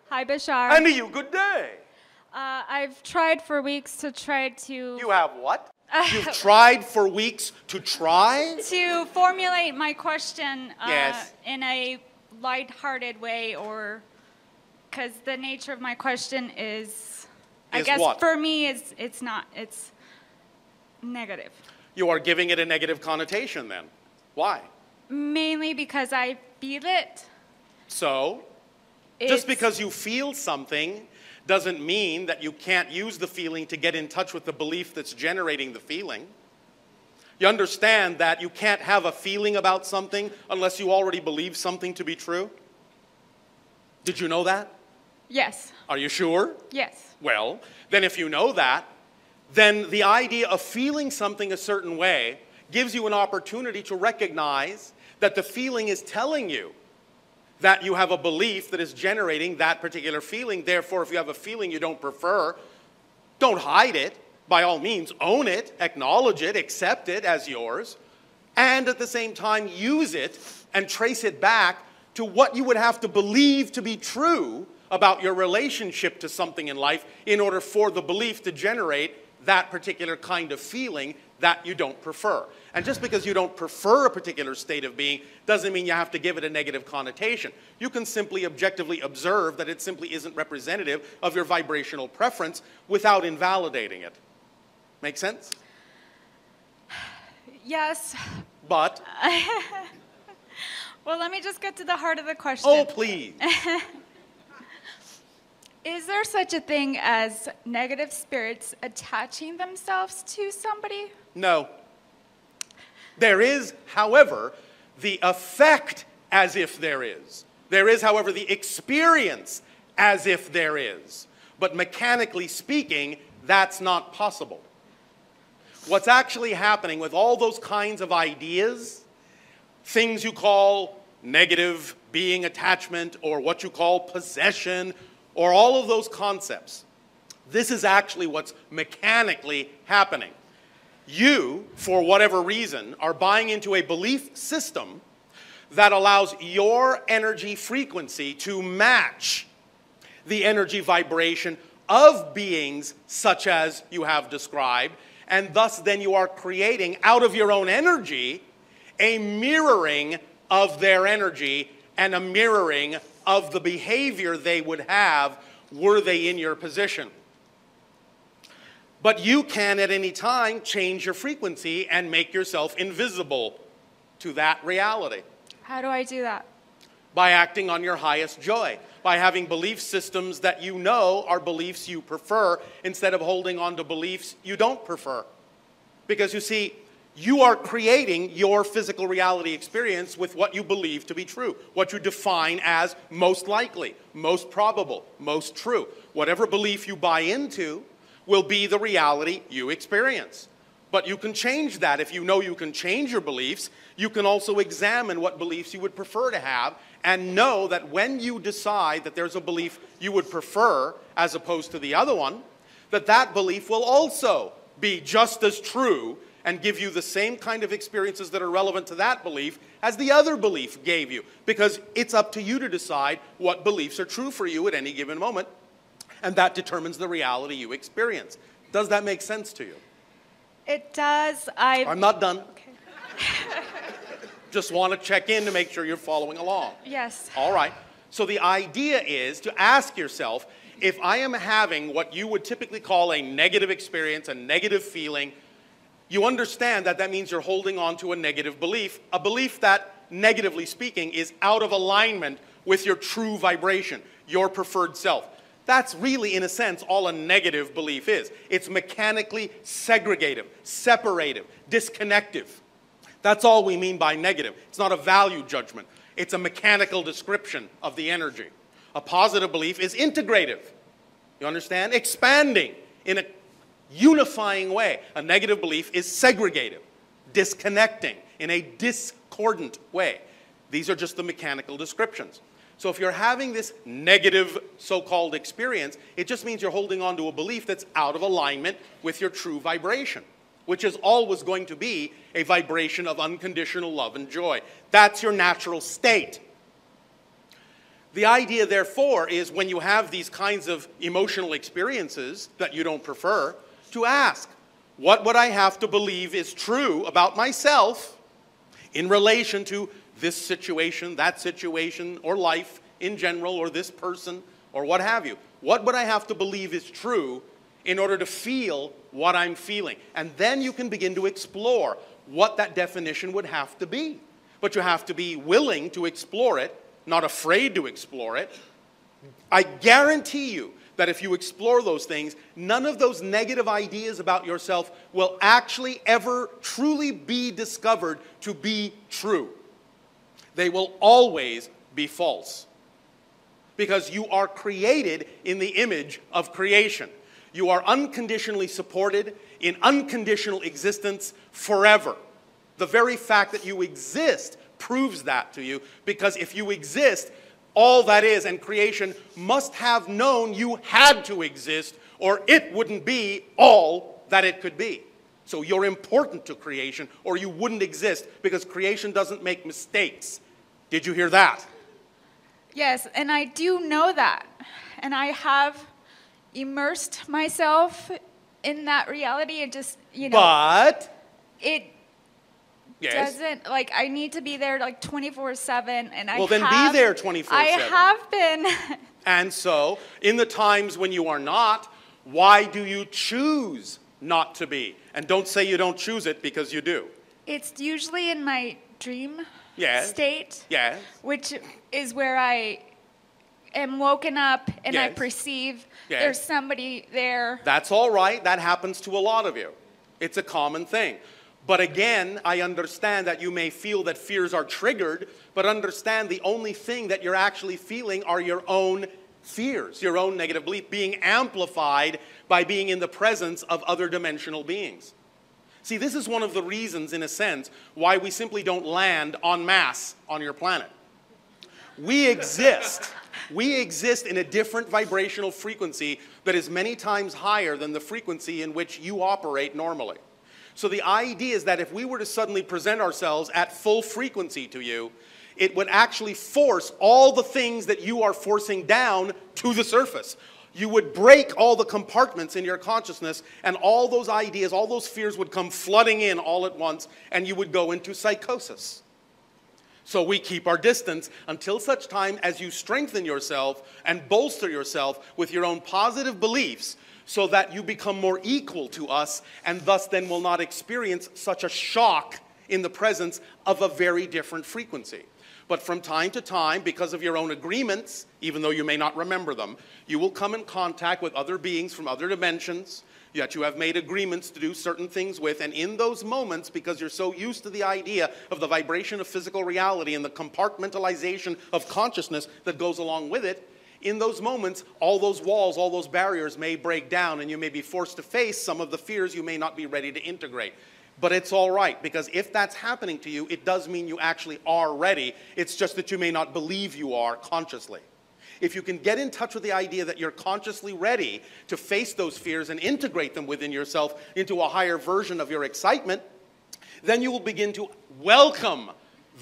Hi, Bashar. And to you, good day. I've tried for weeks to try to... You have what? You've tried for weeks to try? To formulate my question Yes. in a lighthearted way, or... Because the nature of my question is... I guess what? for me, it's not. It's negative. You are giving it a negative connotation then. Why? Mainly because I feel it. So, just because you feel something doesn't mean that you can't use the feeling to get in touch with the belief that's generating the feeling. You understand that you can't have a feeling about something unless you already believe something to be true? Did you know that? Yes. Are you sure? Yes. Well, then if you know that, then the idea of feeling something a certain way gives you an opportunity to recognize that the feeling is telling you that you have a belief that is generating that particular feeling. Therefore, if you have a feeling you don't prefer, don't hide it. By all means, own it, acknowledge it, accept it as yours, and at the same time use it and trace it back to what you would have to believe to be true about your relationship to something in life in order for the belief to generate that particular kind of feeling that you don't prefer. And just because you don't prefer a particular state of being doesn't mean you have to give it a negative connotation. You can simply objectively observe that it simply isn't representative of your vibrational preference without invalidating it. Make sense? Yes. But? Well, let me just get to the heart of the question. Oh, please. Is there such a thing as negative spirits attaching themselves to somebody? No. There is, however, the effect as if there is. There is, however, the experience as if there is. But mechanically speaking, that's not possible. What's actually happening with all those kinds of ideas, things you call negative being attachment, or what you call possession, or all of those concepts, this is actually what's mechanically happening. You, for whatever reason, are buying into a belief system that allows your energy frequency to match the energy vibration of beings such as you have described, and thus then you are creating out of your own energy a mirroring of their energy and a mirroring of the behavior they would have were they in your position. But you can at any time change your frequency and make yourself invisible to that reality. How do I do that? By acting on your highest joy, by having belief systems that you know are beliefs you prefer instead of holding on to beliefs you don't prefer. Because you see, you are creating your physical reality experience with what you believe to be true, what you define as most likely, most probable, most true. Whatever belief you buy into will be the reality you experience. But you can change that. If you know you can change your beliefs, you can also examine what beliefs you would prefer to have and know that when you decide that there's a belief you would prefer as opposed to the other one, that that belief will also be just as true and give you the same kind of experiences that are relevant to that belief as the other belief gave you. Because it's up to you to decide what beliefs are true for you at any given moment, and that determines the reality you experience. Does that make sense to you? It does. I'm not done. Okay. Just want to check in to make sure you're following along. Yes. All right. So the idea is to ask yourself, if I am having what you would typically call a negative experience, a negative feeling, you understand that that means you're holding on to a negative belief, a belief that, negatively speaking, is out of alignment with your true vibration, your preferred self. That's really, in a sense, all a negative belief is. It's mechanically segregative, separative, disconnective. That's all we mean by negative. It's not a value judgment. It's a mechanical description of the energy. A positive belief is integrative. You understand? Expanding in a unifying way. A negative belief is segregative, disconnecting in a discordant way. These are just the mechanical descriptions. So if you're having this negative so-called experience, it just means you're holding on to a belief that's out of alignment with your true vibration, which is always going to be a vibration of unconditional love and joy. That's your natural state. The idea, therefore, is when you have these kinds of emotional experiences that you don't prefer, to ask, what would I have to believe is true about myself in relation to this situation, that situation, or life in general, or this person, or what have you? What would I have to believe is true in order to feel what I'm feeling? And then you can begin to explore what that definition would have to be. But you have to be willing to explore it, not afraid to explore it. I guarantee you that if you explore those things, none of those negative ideas about yourself will actually ever truly be discovered to be true. They will always be false. Because you are created in the image of creation. You are unconditionally supported in unconditional existence forever. The very fact that you exist proves that to you, because if you exist, all that is, and creation must have known you had to exist, or it wouldn't be all that it could be. So you're important to creation, or you wouldn't exist, because creation doesn't make mistakes. Did you hear that? Yes, and I do know that. And I have immersed myself in that reality and just, But it yes. doesn't, like, I need to be there like 24/7, and Well, then be there 24/7. I have been. And so, in the times when you are not, why do you choose not to be? And don't say you don't choose it, because you do. It's usually in my dream Yes. state, Yes. which is where I am woken up and I Yes. perceive Yes. there's somebody there. That's all right. That happens to a lot of you. It's a common thing. But again, I understand that you may feel that fears are triggered, but understand the only thing that you're actually feeling are your own fears, your own negative belief, being amplified by being in the presence of other dimensional beings. See, this is one of the reasons, in a sense, why we simply don't land en masse on your planet. We exist. We exist in a different vibrational frequency that is many times higher than the frequency in which you operate normally. So the idea is that if we were to suddenly present ourselves at full frequency to you, it would actually force all the things that you are forcing down to the surface. You would break all the compartments in your consciousness, and all those ideas, all those fears would come flooding in all at once, and you would go into psychosis. So we keep our distance until such time as you strengthen yourself and bolster yourself with your own positive beliefs, so that you become more equal to us, and thus then will not experience such a shock in the presence of a very different frequency. But from time to time, because of your own agreements, even though you may not remember them, you will come in contact with other beings from other dimensions that you have made agreements to do certain things with, and in those moments, because you're so used to the idea of the vibration of physical reality and the compartmentalization of consciousness that goes along with it, in those moments, all those walls, all those barriers may break down, and you may be forced to face some of the fears you may not be ready to integrate. But it's all right, because if that's happening to you, it does mean you actually are ready. It's just that you may not believe you are consciously. If you can get in touch with the idea that you're consciously ready to face those fears and integrate them within yourself into a higher version of your excitement, then you will begin to welcome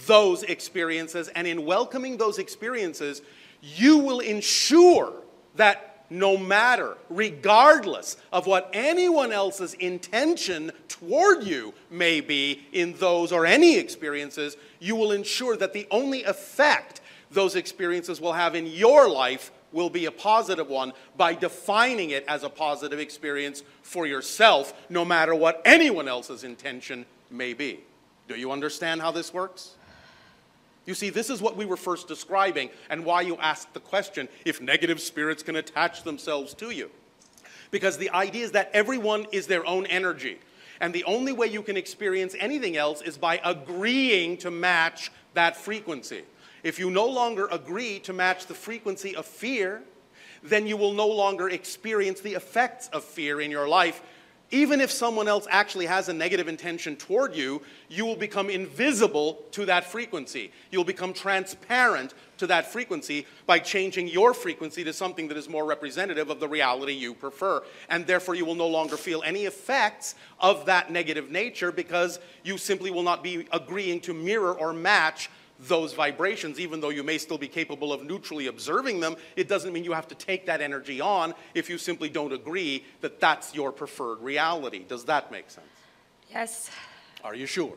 those experiences. And in welcoming those experiences, you will ensure that no matter, regardless of what anyone else's intention toward you may be in those or any experiences, you will ensure that the only effect those experiences will have in your life will be a positive one by defining it as a positive experience for yourself, no matter what anyone else's intention may be. Do you understand how this works? You see, this is what we were first describing, and why you asked the question if negative spirits can attach themselves to you. Because the idea is that everyone is their own energy, and the only way you can experience anything else is by agreeing to match that frequency. If you no longer agree to match the frequency of fear, then you will no longer experience the effects of fear in your life. Even if someone else actually has a negative intention toward you, you will become invisible to that frequency. You'll become transparent to that frequency by changing your frequency to something that is more representative of the reality you prefer. And therefore, you will no longer feel any effects of that negative nature, because you simply will not be agreeing to mirror or match those vibrations, even though you may still be capable of neutrally observing them, it doesn't mean you have to take that energy on if you simply don't agree that that's your preferred reality. Does that make sense? Yes. Are you sure?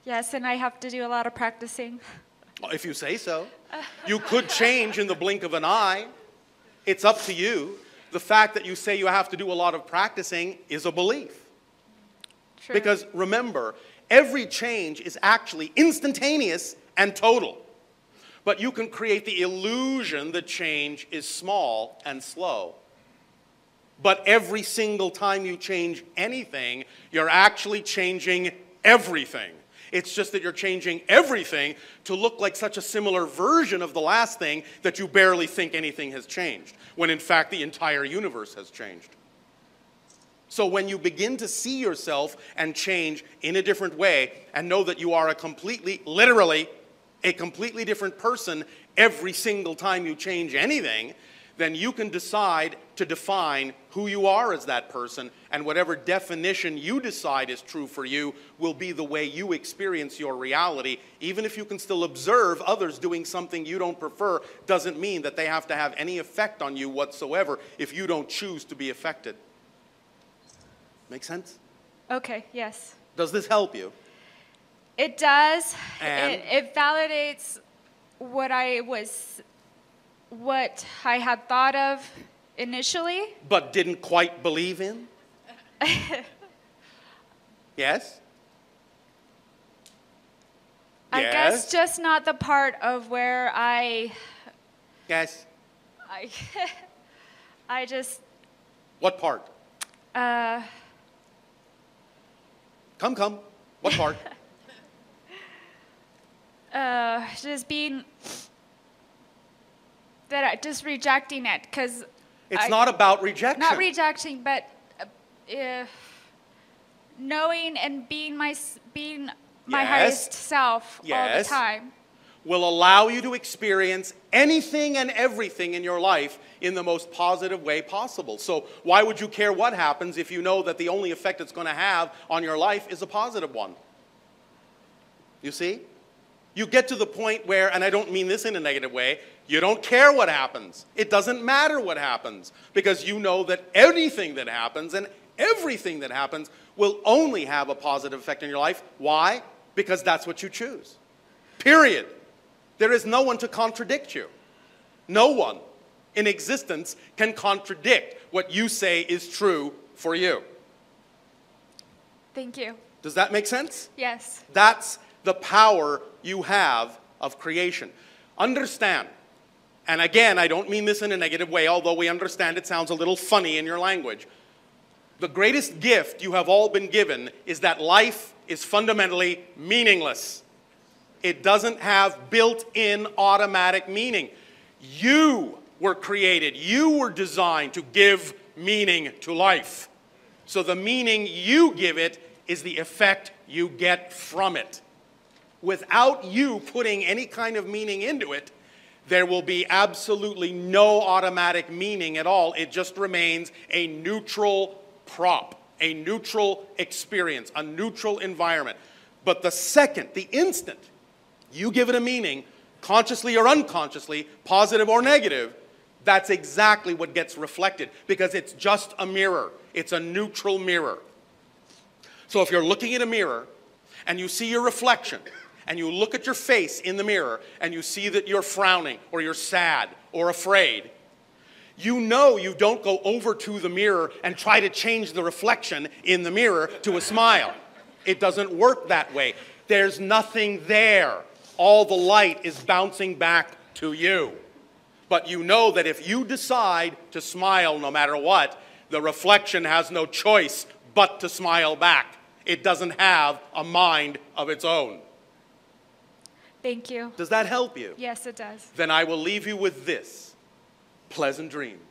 Yes, and I have to do a lot of practicing. Well, if you say so. You could change in the blink of an eye. It's up to you. The fact that you say you have to do a lot of practicing is a belief. True. Because remember, every change is actually instantaneous and total. But you can create the illusion that change is small and slow. But every single time you change anything, you're actually changing everything. It's just that you're changing everything to look like such a similar version of the last thing that you barely think anything has changed, when in fact the entire universe has changed. So when you begin to see yourself and change in a different way and know that you are a completely, literally, a completely different person every single time you change anything, then you can decide to define who you are as that person, and whatever definition you decide is true for you will be the way you experience your reality. Even if you can still observe others doing something you don't prefer, doesn't mean that they have to have any effect on you whatsoever if you don't choose to be affected. Make sense? Okay, yes. Does this help you? It does. And? It validates what I had thought of initially. But didn't quite believe in? Yes? I guess just not the part of where Yes. I just, What part? Come. What part? just being, just rejecting it, because It's not about rejection. not rejecting, but knowing and being my Yes. highest self all the Yes. time. Will allow you to experience anything and everything in your life in the most positive way possible. So why would you care what happens if you know that the only effect it's going to have on your life is a positive one? You see? You get to the point where, and I don't mean this in a negative way, you don't care what happens. It doesn't matter what happens, because you know that anything that happens and everything that happens will only have a positive effect in your life. Why? Because that's what you choose. Period. There is no one to contradict you. No one in existence can contradict what you say is true for you. Thank you. Does that make sense? Yes. That's the power you have of creation. Understand, and again, I don't mean this in a negative way, although we understand it sounds a little funny in your language. The greatest gift you have all been given is that life is fundamentally meaningless. It doesn't have built-in automatic meaning. You were created, you were designed to give meaning to life. So the meaning you give it is the effect you get from it. Without you putting any kind of meaning into it, there will be absolutely no automatic meaning at all. It just remains a neutral prop, a neutral experience, a neutral environment. But the second, the instant, you give it a meaning, consciously or unconsciously, positive or negative, that's exactly what gets reflected, because it's just a mirror. It's a neutral mirror. So if you're looking at a mirror and you see your reflection, and you look at your face in the mirror and you see that you're frowning or you're sad or afraid, you know you don't go over to the mirror and try to change the reflection in the mirror to a smile. It doesn't work that way. There's nothing there. All the light is bouncing back to you. But you know that if you decide to smile no matter what, the reflection has no choice but to smile back. It doesn't have a mind of its own. Thank you. Does that help you? Yes, it does. Then I will leave you with this. Pleasant dreams.